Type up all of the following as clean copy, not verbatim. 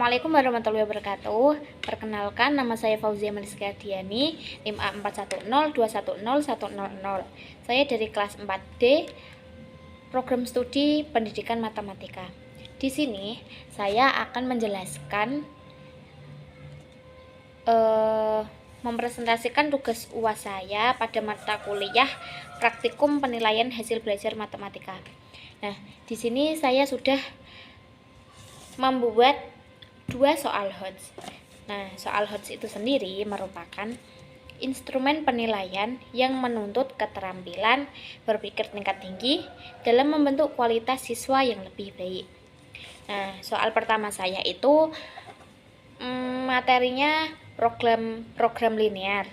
Assalamualaikum warahmatullahi wabarakatuh. Perkenalkan, nama saya Fauzia Mariska Diani, NIM A4102101000. Saya dari kelas 4D, program studi pendidikan matematika. Di sini saya akan menjelaskan mempresentasikan tugas UAS saya pada mata kuliah praktikum penilaian hasil belajar matematika. Nah, di sini saya sudah membuat 2 soal HOTS. Nah, soal HOTS itu sendiri merupakan instrumen penilaian yang menuntut keterampilan berpikir tingkat tinggi dalam membentuk kualitas siswa yang lebih baik. Nah, soal pertama saya itu materinya program linear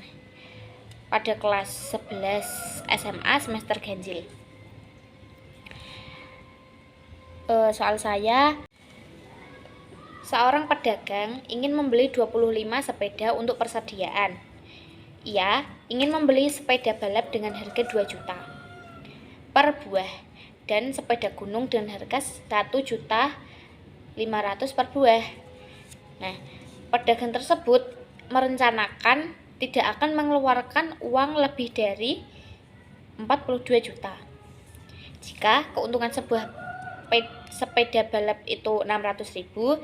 pada kelas 11 SMA semester ganjil. Soal saya, seorang pedagang ingin membeli 25 sepeda untuk persediaan. Ia ingin membeli sepeda balap dengan harga 2 juta per buah dan sepeda gunung dengan harga 1.500.000 per buah. Nah, pedagang tersebut merencanakan tidak akan mengeluarkan uang lebih dari 42 juta. Jika keuntungan sebuah sepeda balap itu 600.000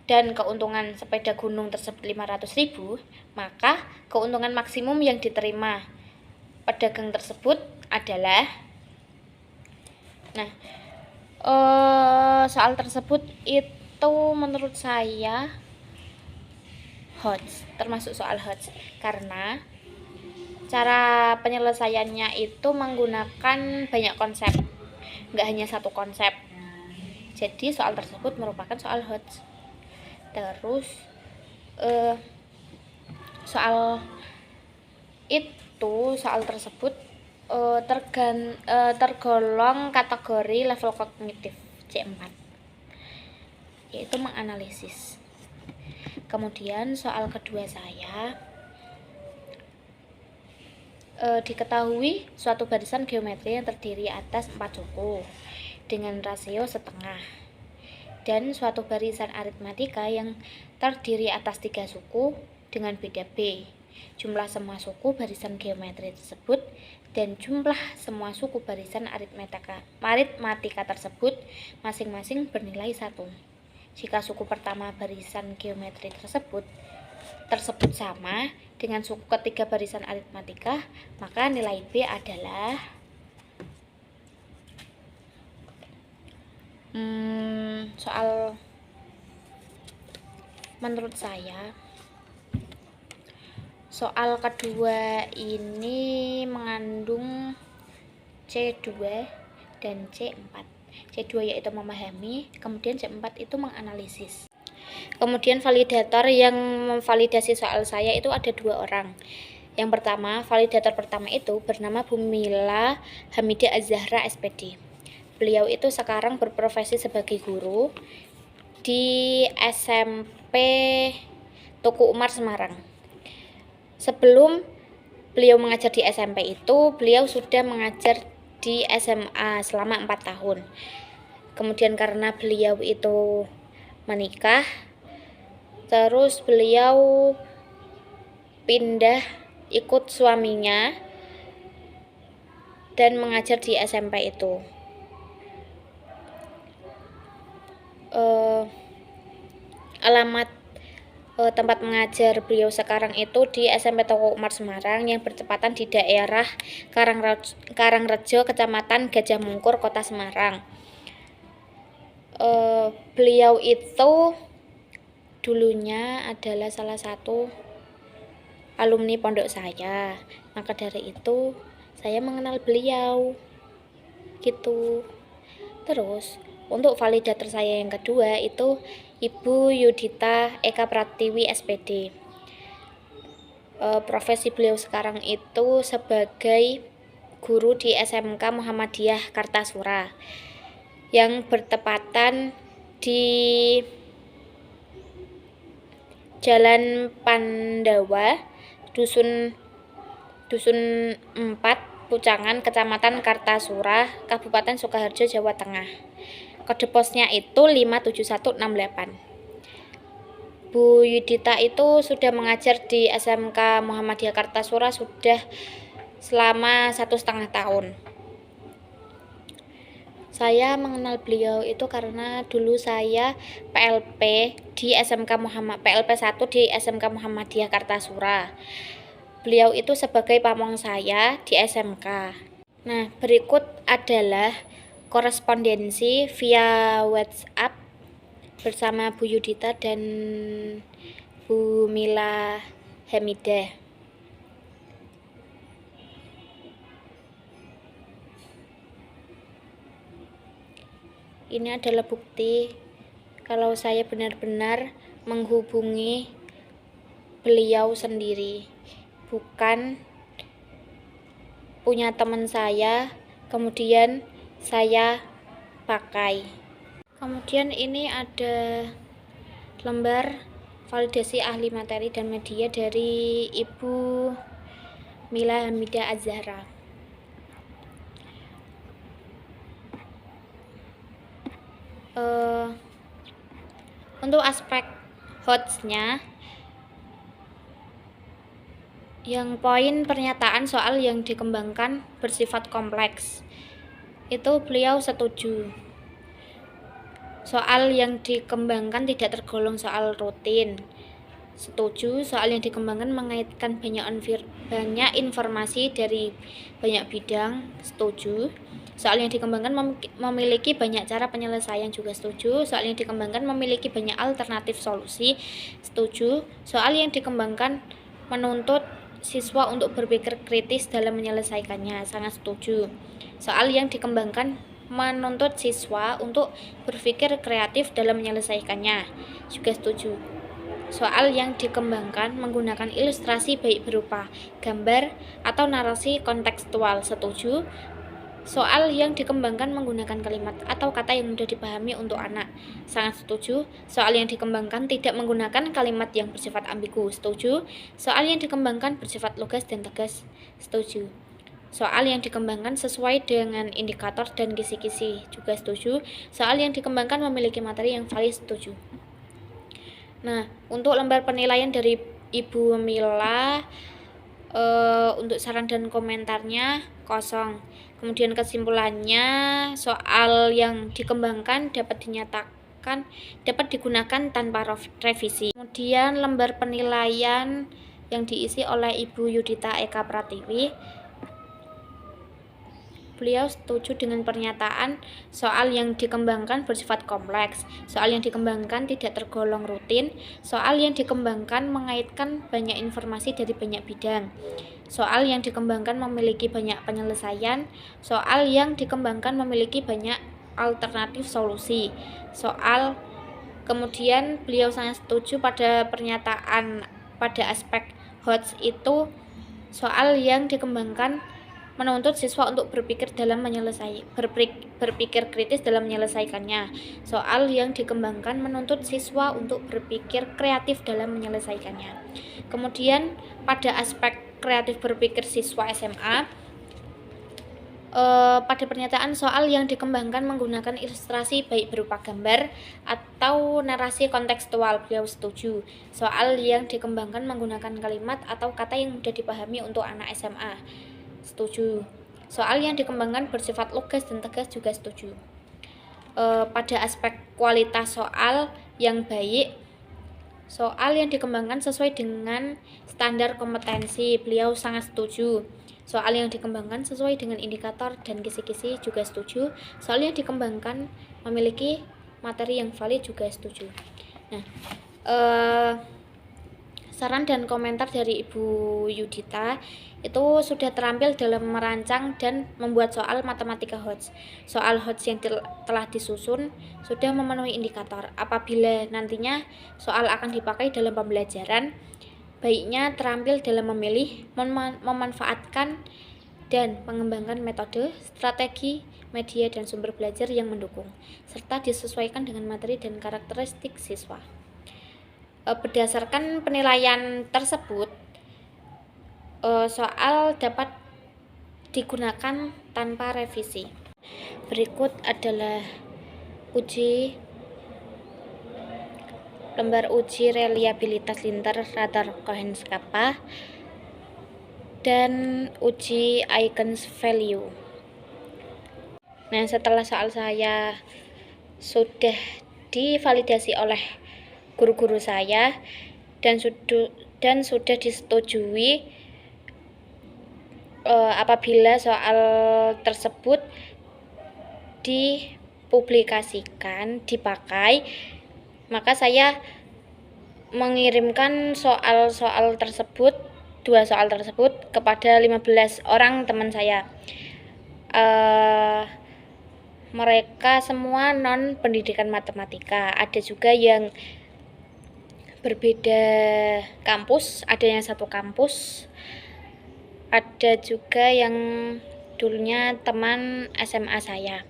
dan keuntungan sepeda gunung tersebut 500.000, maka keuntungan maksimum yang diterima pedagang tersebut adalah soal tersebut itu menurut saya HOTS, termasuk soal HOTS, karena cara penyelesaiannya itu menggunakan banyak konsep, nggak hanya satu konsep. Jadi soal tersebut merupakan soal HOTS. Terus soal tersebut tergolong kategori level kognitif C4, yaitu menganalisis. Kemudian soal kedua saya, diketahui suatu barisan geometri yang terdiri atas 4 suku dengan rasio setengah, dan suatu barisan aritmatika yang terdiri atas 3 suku dengan beda B. Jumlah semua suku barisan geometri tersebut dan jumlah semua suku barisan aritmatika tersebut masing-masing bernilai 1. Jika suku pertama barisan geometri tersebut sama dengan suku ketiga barisan aritmatika, maka nilai B adalah soal menurut saya soal kedua ini mengandung C2 dan C4. C2 yaitu memahami, kemudian C4 itu menganalisis. Kemudian validator yang memvalidasi soal saya itu ada 2 orang. Yang pertama, validator pertama itu bernama Bumila Hamidah Az-Zahra SPD. Beliau itu sekarang berprofesi sebagai guru di SMP Tuku Umar Semarang. Sebelum beliau mengajar di SMP itu, beliau sudah mengajar di SMA selama 4 tahun. Kemudian karena beliau itu menikah, terus beliau pindah ikut suaminya dan mengajar di SMP itu. Alamat tempat mengajar beliau sekarang itu di SMP Tuku Umar Semarang yang bertepatan di daerah Karangrejo, Kecamatan Gajah Mungkur, Kota Semarang. Beliau itu dulunya adalah salah satu alumni pondok saya, maka dari itu saya mengenal beliau gitu. Terus untuk validator saya yang kedua itu Ibu Yudita Eka Pratiwi SPD. Profesi beliau sekarang itu sebagai guru di SMK Muhammadiyah Kartasura yang bertepatan di Jalan Pandawa, Dusun 4, Pucangan, Kecamatan Kartasura, Kabupaten Sukoharjo, Jawa Tengah. Kode posnya itu 57168. Bu Yudita itu sudah mengajar di SMK Muhammadiyah Kartasura sudah selama 1,5 tahun. Saya mengenal beliau itu karena dulu saya PLP di SMK PLP 1 di SMK Muhammadiyah Kartasura. Beliau itu sebagai pamong saya di SMK. Nah, berikut adalah korespondensi via WhatsApp bersama Bu Yudita dan Bu Mila Hamidah. Ini adalah bukti kalau saya benar-benar menghubungi beliau sendiri, bukan punya teman saya kemudian saya pakai. Kemudian ini ada lembar validasi ahli materi dan media dari Ibu Mila Hamidah Az-Zahra. Untuk aspek HOTS-nya, yang poin pernyataan soal yang dikembangkan bersifat kompleks, itu beliau setuju. Soal yang dikembangkan tidak tergolong soal rutin, setuju. Soal yang dikembangkan mengaitkan banyak informasi dari banyak bidang, setuju. Soal yang dikembangkan memiliki banyak cara penyelesaian, juga setuju. Soal yang dikembangkan memiliki banyak alternatif solusi, setuju. Soal yang dikembangkan menuntut siswa untuk berpikir kritis dalam menyelesaikannya, sangat setuju. Soal yang dikembangkan menuntut siswa untuk berpikir kreatif dalam menyelesaikannya, juga setuju. Soal yang dikembangkan menggunakan ilustrasi baik berupa gambar atau narasi kontekstual, setuju. Soal yang dikembangkan menggunakan kalimat atau kata yang mudah dipahami untuk anak, sangat setuju. Soal yang dikembangkan tidak menggunakan kalimat yang bersifat ambigu, setuju. Soal yang dikembangkan bersifat lugas dan tegas, setuju. Soal yang dikembangkan sesuai dengan indikator dan kisi-kisi, juga setuju. Soal yang dikembangkan memiliki materi yang valid, setuju. Nah, untuk lembar penilaian dari Ibu Mila, untuk saran dan komentarnya kosong. Kemudian kesimpulannya, soal yang dikembangkan dapat digunakan tanpa revisi. Kemudian lembar penilaian yang diisi oleh Ibu Yudita Eka Pratiwi, beliau setuju dengan pernyataan soal yang dikembangkan bersifat kompleks, soal yang dikembangkan tidak tergolong rutin, soal yang dikembangkan mengaitkan banyak informasi dari banyak bidang, soal yang dikembangkan memiliki banyak penyelesaian, soal yang dikembangkan memiliki banyak alternatif solusi. Kemudian beliau sangat setuju pada pernyataan pada aspek HOTS itu, soal yang dikembangkan menuntut siswa untuk berpikir kritis dalam menyelesaikannya. Soal yang dikembangkan menuntut siswa untuk berpikir kreatif dalam menyelesaikannya. Kemudian pada aspek kreatif berpikir siswa SMA, pada pernyataan soal yang dikembangkan menggunakan ilustrasi baik berupa gambar atau narasi kontekstual, beliau setuju. Soal yang dikembangkan menggunakan kalimat atau kata yang mudah dipahami untuk anak SMA, setuju. Soal yang dikembangkan bersifat lugas dan tegas, juga setuju. Pada aspek kualitas soal yang baik, soal yang dikembangkan sesuai dengan standar kompetensi, beliau sangat setuju. Soal yang dikembangkan sesuai dengan indikator dan kisi-kisi, juga setuju. Soal yang dikembangkan memiliki materi yang valid, juga setuju. Nah, saran dan komentar dari Ibu Yudita itu sudah terampil dalam merancang dan membuat soal matematika HOTS. Soal HOTS yang telah disusun sudah memenuhi indikator. Apabila nantinya soal akan dipakai dalam pembelajaran, baiknya terampil dalam memilih, memanfaatkan, dan mengembangkan metode, strategi, media, dan sumber belajar yang mendukung, serta disesuaikan dengan materi dan karakteristik siswa. Berdasarkan penilaian tersebut, soal dapat digunakan tanpa revisi. Berikut adalah uji lembar uji reliabilitas linter radar Cohen Kappa, dan uji Eigenvalue. Nah, setelah soal saya sudah divalidasi oleh guru-guru saya dan sudah disetujui apabila soal tersebut dipublikasikan, dipakai, maka saya mengirimkan soal-soal tersebut, 2 soal tersebut kepada 15 orang teman saya. Mereka semua non pendidikan matematika. Ada juga yang berbeda kampus, ada yang satu kampus, ada juga yang dulunya teman SMA saya.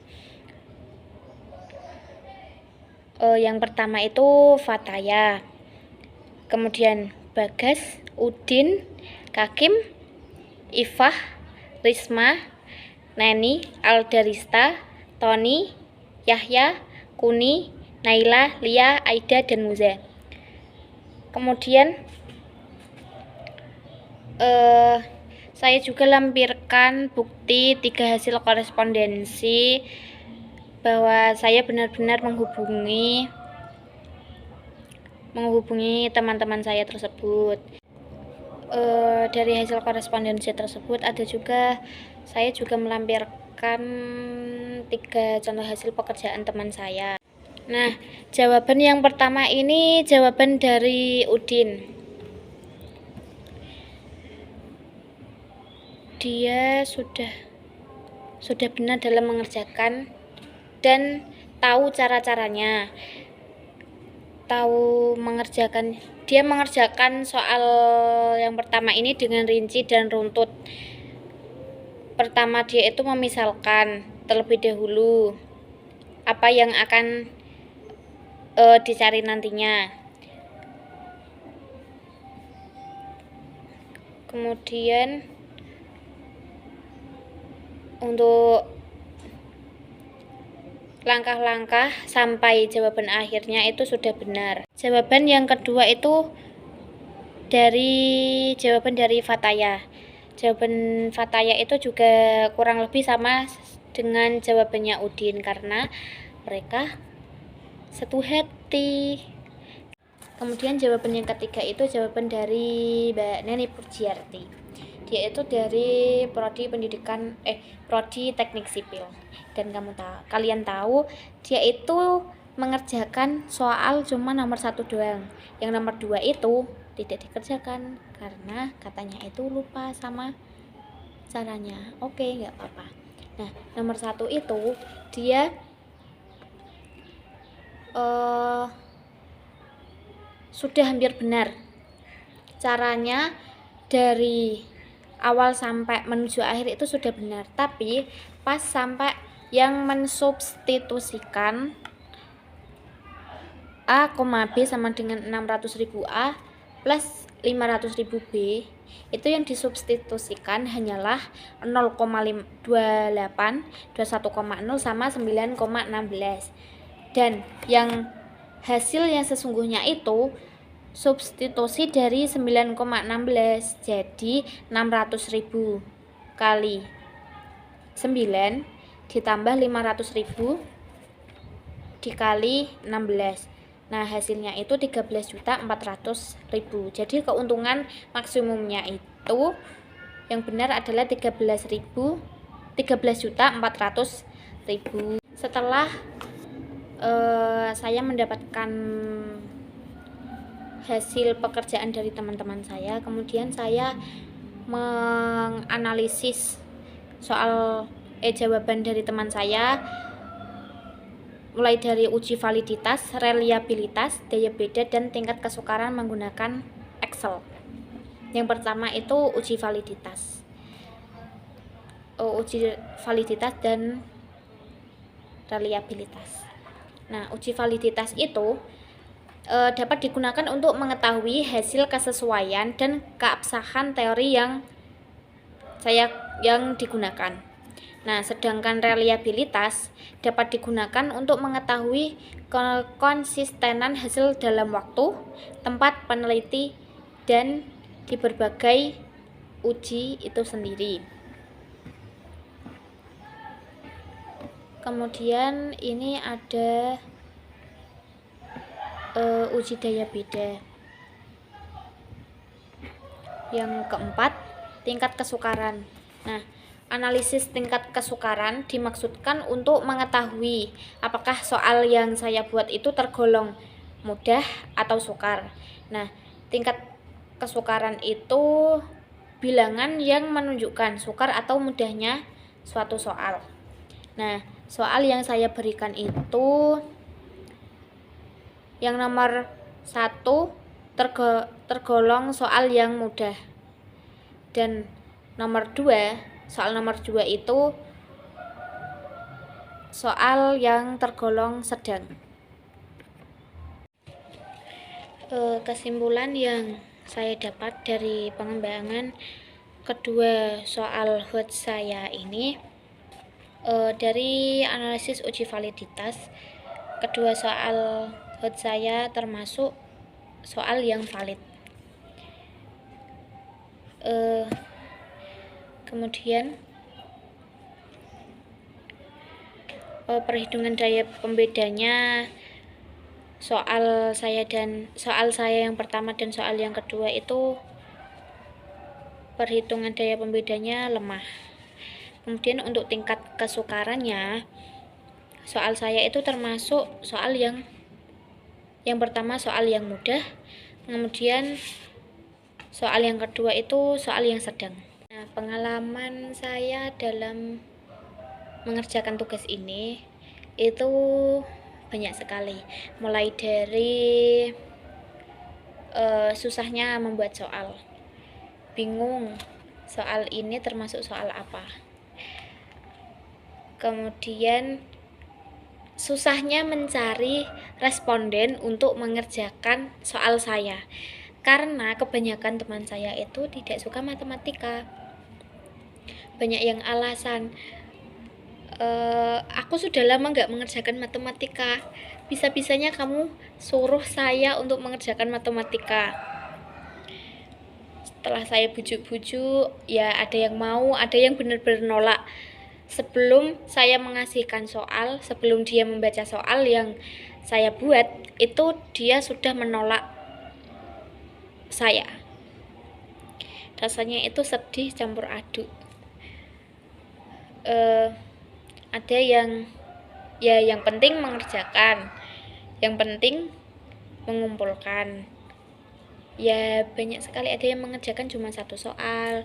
Yang pertama itu Fataya, kemudian Bagas, Udin, Kakim, Ifah, Risma, Neni, Aldarista, Tony, Yahya, Kuni, Naila, Lia, Aida, dan Muza. Kemudian saya juga lampirkan bukti 3 hasil korespondensi bahwa saya benar-benar menghubungi teman-teman saya tersebut. Dari hasil korespondensi tersebut saya juga melampirkan 3 contoh hasil pekerjaan teman saya. Nah, jawaban yang pertama ini jawaban dari Udin. Dia sudah benar dalam mengerjakan dan tahu cara-caranya. Dia mengerjakan soal yang pertama ini dengan rinci dan runtut. Pertama, dia itu memisalkan terlebih dahulu apa yang akan dicari nantinya. Kemudian untuk langkah-langkah sampai jawaban akhirnya itu sudah benar. Jawaban yang kedua itu jawaban dari Fataya. Jawaban Fataya itu juga kurang lebih sama dengan jawabannya Udin karena mereka satu hati. Kemudian jawaban yang ketiga itu jawaban dari Mbak Neni Purjiarti. Dia itu dari prodi teknik sipil, dan kalian tahu dia itu mengerjakan soal cuma nomor 1 doang. Yang nomor 2 itu tidak dikerjakan karena katanya itu lupa sama caranya. Oke, nggak apa-apa. Nah, nomor 1 itu dia sudah hampir benar caranya, dari awal sampai menuju akhir itu sudah benar, tapi pas sampai yang mensubstitusikan A, B sama dengan 600.000 A plus 500.000 B, itu yang disubstitusikan hanyalah 0,28, 21,0 sama 9,16, dan yang hasil yang sesungguhnya itu substitusi dari 9,16, jadi 600.000 kali 9 ditambah 500.000 dikali 16. Nah, hasilnya itu 13.400.000. Jadi keuntungan maksimumnya itu yang benar adalah 13.400.000. Setelah saya mendapatkan hasil pekerjaan dari teman-teman saya, kemudian saya menganalisis jawaban dari teman saya, mulai dari uji validitas, reliabilitas, daya beda, dan tingkat kesukaran menggunakan Excel. Yang pertama itu uji validitas. Uji validitas dan reliabilitas. Nah, uji validitas itu dapat digunakan untuk mengetahui hasil kesesuaian dan keabsahan teori yang digunakan. Nah, sedangkan reliabilitas dapat digunakan untuk mengetahui konsistenan hasil dalam waktu, tempat peneliti, dan di berbagai uji itu sendiri. Kemudian ini ada uji daya beda. Yang keempat, tingkat kesukaran. Nah, analisis tingkat kesukaran dimaksudkan untuk mengetahui apakah soal yang saya buat itu tergolong mudah atau sukar. Nah, tingkat kesukaran itu bilangan yang menunjukkan sukar atau mudahnya suatu soal. Nah, soal yang saya berikan itu yang nomor 1 tergolong soal yang mudah, dan soal nomor 2 itu soal yang tergolong sedang. Kesimpulan yang saya dapat dari pengembangan kedua soal HOT saya ini, dari analisis uji validitas, kedua soal HOT saya termasuk soal yang valid. Kemudian perhitungan daya pembedanya soal saya yang pertama dan soal yang kedua itu perhitungan daya pembedanya lemah. Kemudian untuk tingkat kesukarannya, soal saya itu termasuk soal yang pertama soal yang mudah, kemudian soal yang kedua itu soal yang sedang. Nah, pengalaman saya dalam mengerjakan tugas ini itu banyak sekali, mulai dari susahnya membuat soal, bingung soal ini termasuk soal apa, kemudian susahnya mencari responden untuk mengerjakan soal saya karena kebanyakan teman saya itu tidak suka matematika. Banyak yang alasan, aku sudah lama nggak mengerjakan matematika, bisa-bisanya kamu suruh saya untuk mengerjakan matematika. Setelah saya bujuk-bujuk, ya ada yang mau, ada yang benar-benar nolak. Sebelum saya mengasihkan soal, sebelum dia membaca soal yang saya buat, itu dia sudah menolak saya. Rasanya itu sedih campur aduk. Ada yang penting mengerjakan, yang penting mengumpulkan. Ya banyak sekali, ada yang mengerjakan cuma satu soal,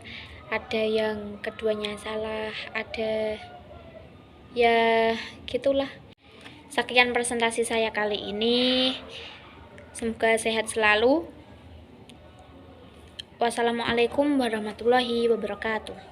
ada yang keduanya salah, ada ya gitulah. Sekian presentasi saya kali ini, semoga sehat selalu. Wassalamualaikum warahmatullahi wabarakatuh.